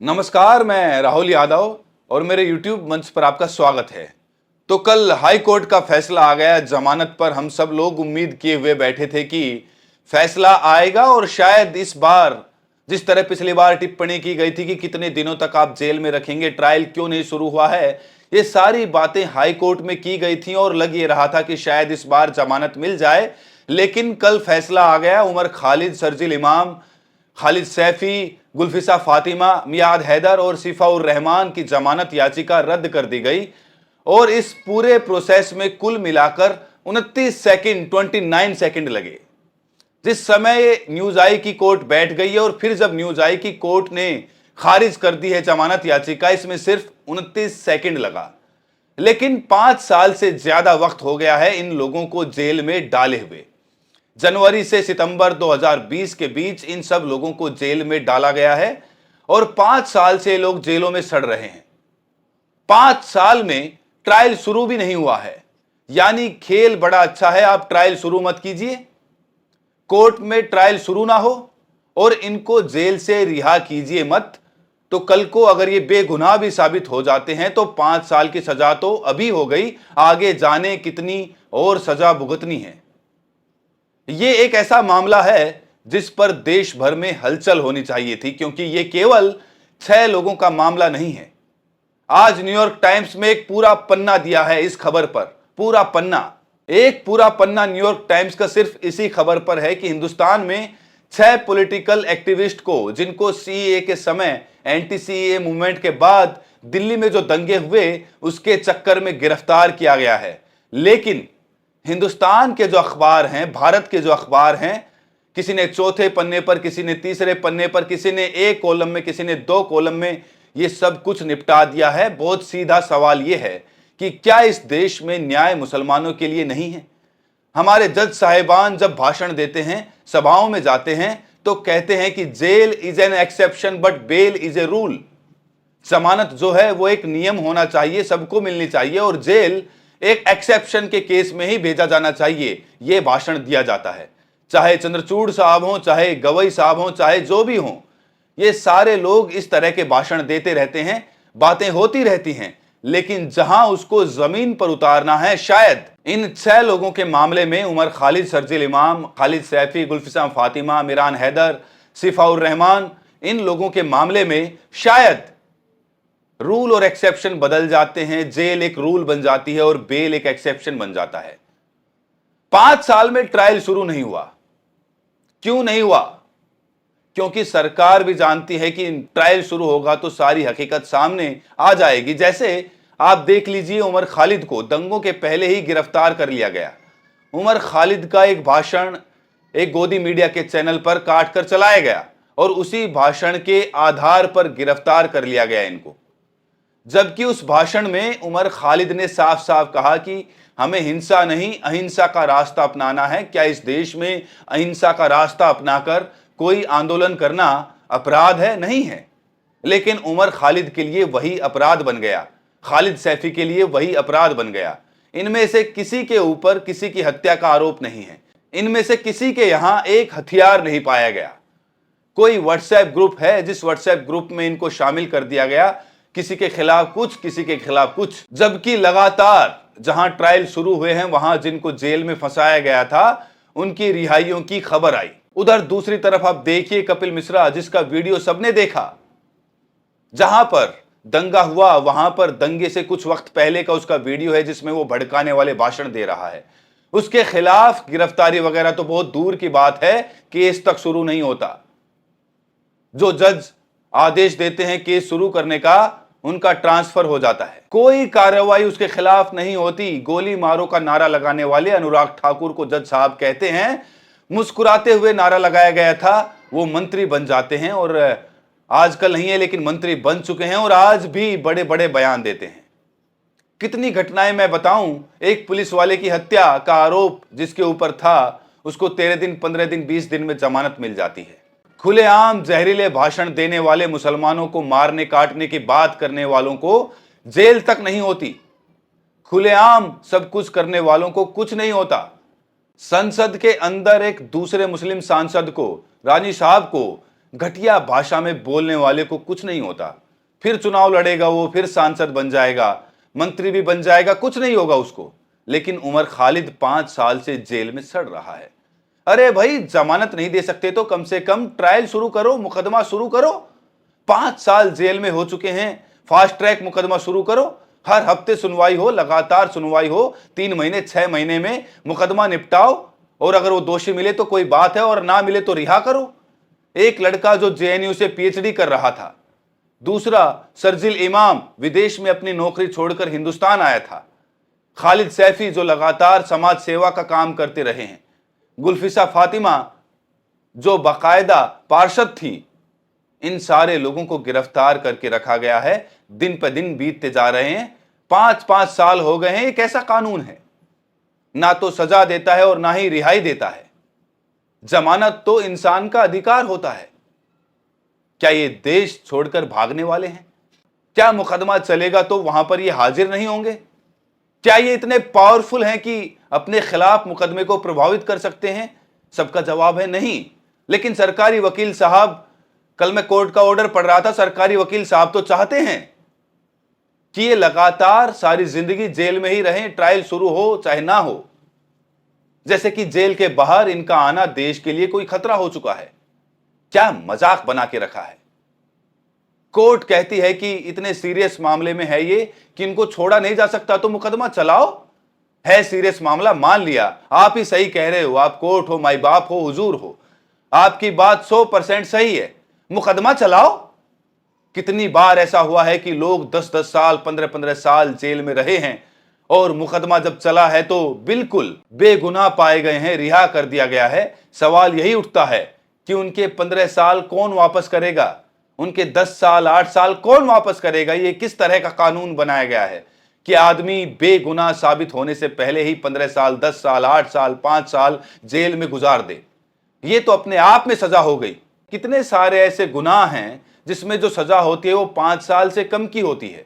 नमस्कार, मैं राहुल यादव और मेरे YouTube मंच पर आपका स्वागत है। तो कल हाई कोर्ट का फैसला आ गया जमानत पर। हम सब लोग उम्मीद किए हुए बैठे थे कि फैसला आएगा और शायद इस बार जिस तरह पिछली बार टिप्पणी की गई थी कि कितने दिनों तक आप जेल में रखेंगे, ट्रायल क्यों नहीं शुरू हुआ है, ये सारी बातें हाई कोर्ट में की गई थी और लग ये रहा था कि शायद इस बार जमानत मिल जाए। लेकिन कल फैसला आ गया। उमर खालिद, शर्जील इमाम, खालिद सैफी, गुलफिसा फातिमा, मियाद हैदर और सिफाउर रहमान की जमानत याचिका रद्द कर दी गई। और इस पूरे प्रोसेस में कुल मिलाकर 29 सेकंड लगे। जिस समय न्यूज आई कि कोर्ट बैठ गई है और फिर जब न्यूज आई कि कोर्ट ने खारिज कर दी है जमानत याचिका, इसमें सिर्फ 29 सेकंड लगा। लेकिन 5 साल से ज्यादा वक्त हो गया है इन लोगों को जेल में डाले हुए। जनवरी से सितंबर 2020 के बीच इन सब लोगों को जेल में डाला गया है और 5 साल से लोग जेलों में सड़ रहे हैं। 5 साल में ट्रायल शुरू भी नहीं हुआ है। यानी खेल बड़ा अच्छा है, आप ट्रायल शुरू मत कीजिए, कोर्ट में ट्रायल शुरू ना हो और इनको जेल से रिहा कीजिए मत। तो कल को अगर ये बेगुनाह भी साबित हो जाते हैं तो 5 साल की सजा तो अभी हो गई, आगे जाने कितनी और सजा भुगतनी है। ये एक ऐसा मामला है जिस पर देश भर में हलचल होनी चाहिए थी, क्योंकि ये केवल 6 लोगों का मामला नहीं है। आज न्यूयॉर्क टाइम्स में एक पूरा पन्ना दिया है इस खबर पर, पूरा पन्ना, एक पूरा पन्ना न्यूयॉर्क टाइम्स का सिर्फ इसी खबर पर है कि हिंदुस्तान में 6 पॉलिटिकल एक्टिविस्ट को, जिनको सीएए के समय, एंटी सीएए मूवमेंट के बाद दिल्ली में जो दंगे हुए उसके चक्कर में गिरफ्तार किया गया है। लेकिन हिंदुस्तान के जो अखबार हैं, भारत के जो अखबार हैं, किसी ने चौथे पन्ने पर, किसी ने तीसरे पन्ने पर, किसी ने एक कॉलम में, किसी ने 2 कॉलम में ये सब कुछ निपटा दिया है। बहुत सीधा सवाल ये है कि क्या इस देश में न्याय मुसलमानों के लिए नहीं है? हमारे जज साहिबान जब भाषण देते हैं, सभाओं में जाते हैं, तो कहते हैं कि jail is an exception but bail is a rule. जमानत जो है वो एक नियम होना चाहिए, सबको मिलनी चाहिए, और जेल एक एक्सेप्शन के केस में ही भेजा जाना चाहिए। यह भाषण दिया जाता है, चाहे चंद्रचूड़ साहब हों, चाहे गवई साहब हों, चाहे जो भी हों, ये सारे लोग इस तरह के भाषण देते रहते हैं, बातें होती रहती हैं। लेकिन जहां उसको जमीन पर उतारना है, शायद इन 6 लोगों के मामले में, उमर खालिद, शर्जील इमाम, खालिद सैफी, गुलफिसा फातिमा, मिरान हैदर, सिफाउर रहमान, इन लोगों के मामले में शायद रूल और एक्सेप्शन बदल जाते हैं। जेल एक रूल बन जाती है और बेल एक एक्सेप्शन बन जाता है। 5 साल में ट्रायल शुरू नहीं हुआ। क्यों नहीं हुआ? क्योंकि सरकार भी जानती है कि ट्रायल शुरू होगा तो सारी हकीकत सामने आ जाएगी। जैसे आप देख लीजिए, उमर खालिद को दंगों के पहले ही गिरफ्तार कर लिया गया। उमर खालिद का एक भाषण एक गोदी मीडिया के चैनल पर काट कर चलाया गया और उसी भाषण के आधार पर गिरफ्तार कर लिया गया इनको। जबकि उस भाषण में उमर खालिद ने साफ साफ कहा कि हमें हिंसा नहीं, अहिंसा का रास्ता अपनाना है। क्या इस देश में अहिंसा का रास्ता अपनाकर कोई आंदोलन करना अपराध है? नहीं है। लेकिन उमर खालिद के लिए वही अपराध बन गया, खालिद सैफी के लिए वही अपराध बन गया। इनमें से किसी के ऊपर किसी की हत्या का आरोप नहीं है। इनमें से किसी के यहां एक हथियार नहीं पाया गया। कोई व्हाट्सएप ग्रुप है जिस व्हाट्सएप ग्रुप में इनको शामिल कर दिया गया, किसी के खिलाफ कुछ, किसी के खिलाफ कुछ। जबकि लगातार जहां ट्रायल शुरू हुए हैं, वहां जिनको जेल में फंसाया गया था, उनकी रिहाइयों की खबर आई। उधर दूसरी तरफ आप देखिए कपिल मिश्रा, जिसका वीडियो सबने देखा, जहां पर दंगा हुआ वहां पर दंगे से कुछ वक्त पहले का उसका वीडियो है जिसमें वो भड़काने वाले भाषण दे रहा है। उसके खिलाफ गिरफ्तारी वगैरह तो बहुत दूर की बात है, केस तक शुरू नहीं होता। जो जज आदेश देते हैं केस शुरू करने का, उनका ट्रांसफर हो जाता है, कोई कार्रवाई उसके खिलाफ नहीं होती। गोली मारो का नारा लगाने वाले अनुराग ठाकुर को जज साहब कहते हैं, मुस्कुराते हुए नारा लगाया गया था, वो मंत्री बन जाते हैं, और आजकल नहीं है लेकिन मंत्री बन चुके हैं और आज भी बड़े बड़े बयान देते हैं। कितनी घटनाएं मैं बताऊं। एक पुलिस वाले की हत्या का आरोप जिसके ऊपर था, उसको 13 दिन, 15 दिन, 20 दिन में जमानत मिल जाती है। खुलेआम जहरीले भाषण देने वाले, मुसलमानों को मारने काटने की बात करने वालों को जेल तक नहीं होती। खुलेआम सब कुछ करने वालों को कुछ नहीं होता। संसद के अंदर एक दूसरे मुस्लिम सांसद को, रानी साहब को, घटिया भाषा में बोलने वाले को कुछ नहीं होता। फिर चुनाव लड़ेगा वो, फिर सांसद बन जाएगा, मंत्री भी बन जाएगा, कुछ नहीं होगा उसको। लेकिन उमर खालिद 5 साल से जेल में सड़ रहा है। अरे भाई, जमानत नहीं दे सकते तो कम से कम ट्रायल शुरू करो, मुकदमा शुरू करो। 5 साल जेल में हो चुके हैं, फास्ट ट्रैक मुकदमा शुरू करो। हर हफ्ते सुनवाई हो, लगातार सुनवाई हो, 3 महीने 6 महीने में मुकदमा निपटाओ। और अगर वो दोषी मिले तो कोई बात है, और ना मिले तो रिहा करो। एक लड़का जो जेएनयू से पीएचडी कर रहा था, दूसरा शर्जिल इमाम विदेश में अपनी नौकरी छोड़कर हिंदुस्तान आया था, खालिद सैफी जो लगातार समाज सेवा का काम करते रहे हैं, गुलफिसा फातिमा जो बाकायदा पार्षद थी, इन सारे लोगों को गिरफ्तार करके रखा गया है। दिन पर दिन बीतते जा रहे हैं, 5-5 साल हो गए हैं। ये कैसा कानून है? ना तो सजा देता है और ना ही रिहाई देता है। जमानत तो इंसान का अधिकार होता है। क्या ये देश छोड़कर भागने वाले हैं? क्या मुकदमा चलेगा तो वहां पर ये हाजिर नहीं होंगे? क्या ये इतने पावरफुल हैं कि अपने खिलाफ मुकदमे को प्रभावित कर सकते हैं? सबका जवाब है नहीं। लेकिन सरकारी वकील साहब, कल मैं कोर्ट का ऑर्डर पढ़ रहा था, सरकारी वकील साहब तो चाहते हैं कि ये लगातार सारी जिंदगी जेल में ही रहें, ट्रायल शुरू हो चाहे ना हो। जैसे कि जेल के बाहर इनका आना देश के लिए कोई खतरा हो चुका है। क्या मजाक बना के रखा है। कोर्ट कहती है कि इतने सीरियस मामले में है ये कि इनको छोड़ा नहीं जा सकता, तो मुकदमा चलाओ। है सीरियस मामला, मान लिया, आप ही सही कह रहे हो, आप कोर्ट हो, माई बाप हो, हुजूर हो, आपकी बात 100% सही है, मुकदमा चलाओ। कितनी बार ऐसा हुआ है कि लोग 10-10 साल, 15-15 साल जेल में रहे हैं और मुकदमा जब चला है तो बिल्कुल बेगुनाह पाए गए हैं, रिहा कर दिया गया है। सवाल यही उठता है कि उनके 15 साल कौन वापस करेगा, उनके 10 साल 8 साल कौन वापस करेगा? ये किस तरह का कानून बनाया गया है कि आदमी बेगुनाह साबित होने से पहले ही 15 साल, 10 साल, 8 साल, 5 साल जेल में गुजार दे? ये तो अपने आप में सजा हो गई। कितने सारे ऐसे गुनाह हैं जिसमें जो सजा होती है वो 5 साल से कम की होती है।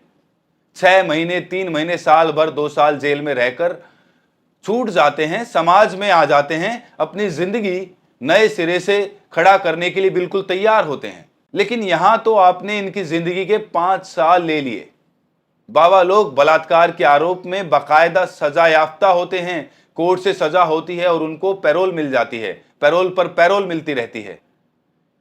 6 महीने, 3 महीने, साल भर, 2 साल जेल में रहकर छूट जाते हैं, समाज में आ जाते हैं, अपनी जिंदगी नए सिरे से खड़ा करने के लिए बिल्कुल तैयार होते हैं। लेकिन यहां तो आपने इनकी जिंदगी के 5 साल ले लिए। बाबा लोग बलात्कार के आरोप में बाकायदा सजा याफ्ता होते हैं, कोर्ट से सजा होती है और उनको पैरोल मिल जाती है, पैरोल पर पैरोल मिलती रहती है।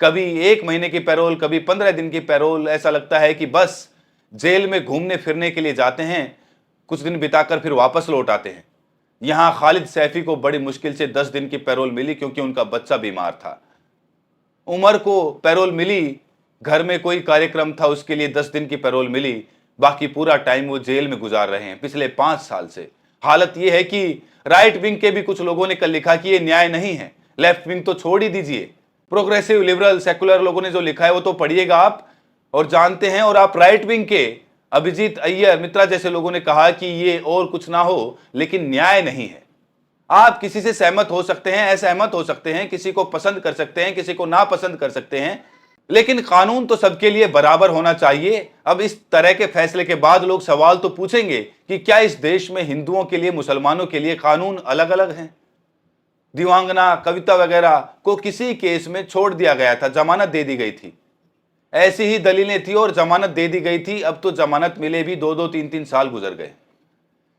कभी 1 महीने की पैरोल, कभी 15 दिन की पैरोल। ऐसा लगता है कि बस जेल में घूमने फिरने के लिए जाते हैं, कुछ दिन बिताकर फिर वापस लौट आते हैं। यहां खालिद सैफी को बड़ी मुश्किल से 10 दिन की पैरोल मिली क्योंकि उनका बच्चा बीमार था। उमर को पैरोल मिली, घर में कोई कार्यक्रम था उसके लिए 10 दिन की पैरोल मिली, बाकी पूरा टाइम वो जेल में गुजार रहे हैं पिछले 5 साल से। हालत ये है कि राइट विंग के भी कुछ लोगों ने कल लिखा कि ये न्याय नहीं है। लेफ्ट विंग तो छोड़ ही दीजिए, प्रोग्रेसिव, लिबरल, सेकुलर लोगों ने जो लिखा है वो तो पढ़िएगा आप और जानते हैं। और आप राइट विंग के अभिजीत अय्यर, मित्रा जैसे लोगों ने कहा कि ये और कुछ ना हो लेकिन न्याय नहीं है। आप किसी से सहमत हो सकते हैं, असहमत हो सकते हैं, किसी को पसंद कर सकते हैं, किसी को नापसंद कर सकते हैं, लेकिन कानून तो सबके लिए बराबर होना चाहिए। अब इस तरह के फैसले के बाद लोग सवाल तो पूछेंगे कि क्या इस देश में हिंदुओं के लिए, मुसलमानों के लिए कानून अलग अलग हैं? दिवांगना, कविता वगैरह को किसी केस में छोड़ दिया गया था, जमानत दे दी गई थी, ऐसी ही दलीलें थी और जमानत दे दी गई थी। अब तो जमानत मिले भी 2-2, 3-3 साल गुजर गए,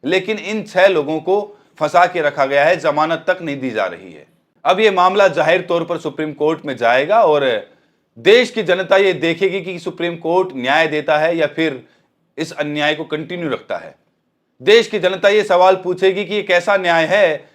लेकिन इन 6 लोगों को फंसा के रखा गया है, जमानत तक नहीं दी जा रही है। अब यह मामला जाहिर तौर पर सुप्रीम कोर्ट में जाएगा और देश की जनता ये देखेगी कि सुप्रीम कोर्ट न्याय देता है या फिर इस अन्याय को कंटिन्यू रखता है। देश की जनता ये सवाल पूछेगी कि ये कैसा न्याय है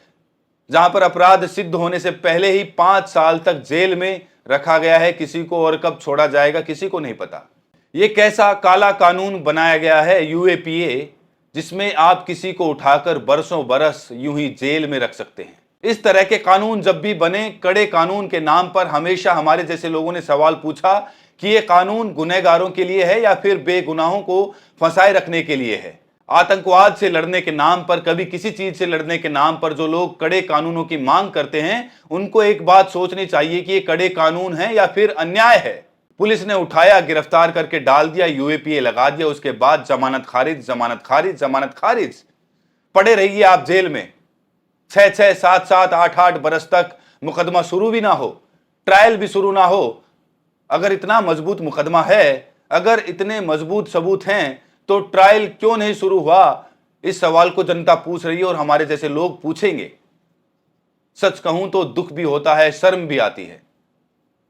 जहां पर अपराध सिद्ध होने से पहले ही 5 साल तक जेल में रखा गया है, किसी को और कब छोड़ा जाएगा किसी को नहीं पता। ये कैसा काला कानून बनाया गया है यूएपीए, जिसमें आप किसी को उठाकर बरसों बरस यूं ही जेल में रख सकते हैं। इस तरह के कानून जब भी बने, कड़े कानून के नाम पर हमेशा हमारे जैसे लोगों ने सवाल पूछा कि ये कानून गुनहगारों के लिए है या फिर बेगुनाहों को फंसाए रखने के लिए है। आतंकवाद से लड़ने के नाम पर, कभी किसी चीज से लड़ने के नाम पर जो लोग कड़े कानूनों की मांग करते हैं, उनको एक बात सोचनी चाहिए कि ये कड़े कानून है या फिर अन्याय है। पुलिस ने उठाया, गिरफ्तार करके डाल दिया, यूएपीए लगा दिया, उसके बाद जमानत खारिज, जमानत खारिज, जमानत खारिज। पड़े रहिए आप जेल में 6-6, 7-7, 8-8 बरस तक, मुकदमा शुरू भी ना हो, ट्रायल भी शुरू ना हो, अगर इतना मजबूत मुकदमा है, अगर इतने मजबूत सबूत हैं, तो ट्रायल क्यों नहीं शुरू हुआ? इस सवाल को जनता पूछ रही है और हमारे जैसे लोग पूछेंगे। सच कहूं तो दुख भी होता है, शर्म भी आती है।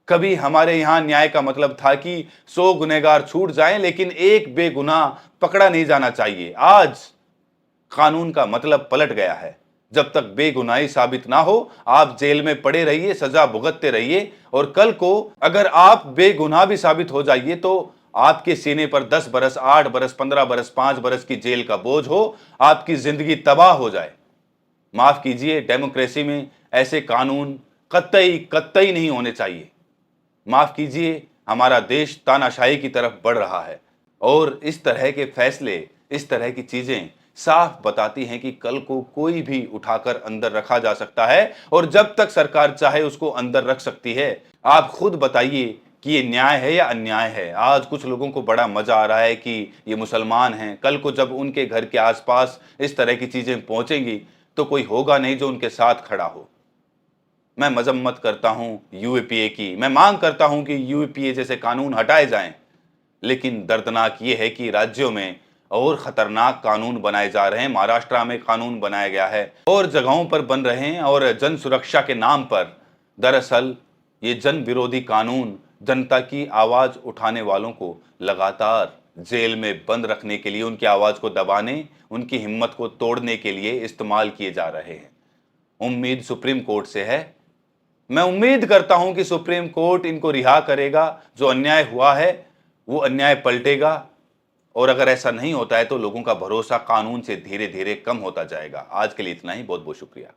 कभी हमारे यहां न्याय का मतलब था कि 100 गुनहगार छूट जाएं, लेकिन एक बेगुनाह पकड़ा नहीं जाना चाहिए। आज कानून का मतलब पलट गया है। जब तक बेगुनाही साबित ना हो, आप जेल में पड़े रहिए, सजा भुगतते रहिए, और कल को अगर आप बेगुनाह भी साबित हो जाइए तो आपके सीने पर 10 बरस, 8 बरस, 15 बरस, 5 बरस की जेल का बोझ हो, आपकी जिंदगी तबाह हो जाए। माफ कीजिए, डेमोक्रेसी में ऐसे कानून कतई कतई नहीं होने चाहिए। माफ कीजिए, हमारा देश तानाशाही की तरफ बढ़ रहा है और इस तरह के फैसले, इस तरह की चीजें साफ बताती हैं कि कल को कोई भी उठाकर अंदर रखा जा सकता है और जब तक सरकार चाहे उसको अंदर रख सकती है। आप खुद बताइए कि ये न्याय है या अन्याय है? आज कुछ लोगों को बड़ा मजा आ रहा है कि ये मुसलमान हैं, कल को जब उनके घर के आसपास इस तरह की चीजें पहुंचेंगी तो कोई होगा नहीं जो उनके साथ खड़ा हो। मैं मजम्मत करता हूं यूएपीए की, मैं मांग करता हूं कि यूएपीए जैसे कानून हटाए जाएं, लेकिन दर्दनाक ये है कि राज्यों में और खतरनाक कानून बनाए जा रहे हैं। महाराष्ट्र में कानून बनाया गया है और जगहों पर बन रहे हैं, और जन सुरक्षा के नाम पर दरअसल ये जन विरोधी कानून जनता की आवाज उठाने वालों को लगातार जेल में बंद रखने के लिए, उनकी आवाज को दबाने, उनकी हिम्मत को तोड़ने के लिए इस्तेमाल किए जा रहे हैं। उम्मीद सुप्रीम कोर्ट से है। मैं उम्मीद करता हूं कि सुप्रीम कोर्ट इनको रिहा करेगा। जो अन्याय हुआ है वो अन्याय पलटेगा, और अगर ऐसा नहीं होता है तो लोगों का भरोसा कानून से धीरे धीरे कम होता जाएगा। आज के लिए इतना ही। बहुत बहुत शुक्रिया।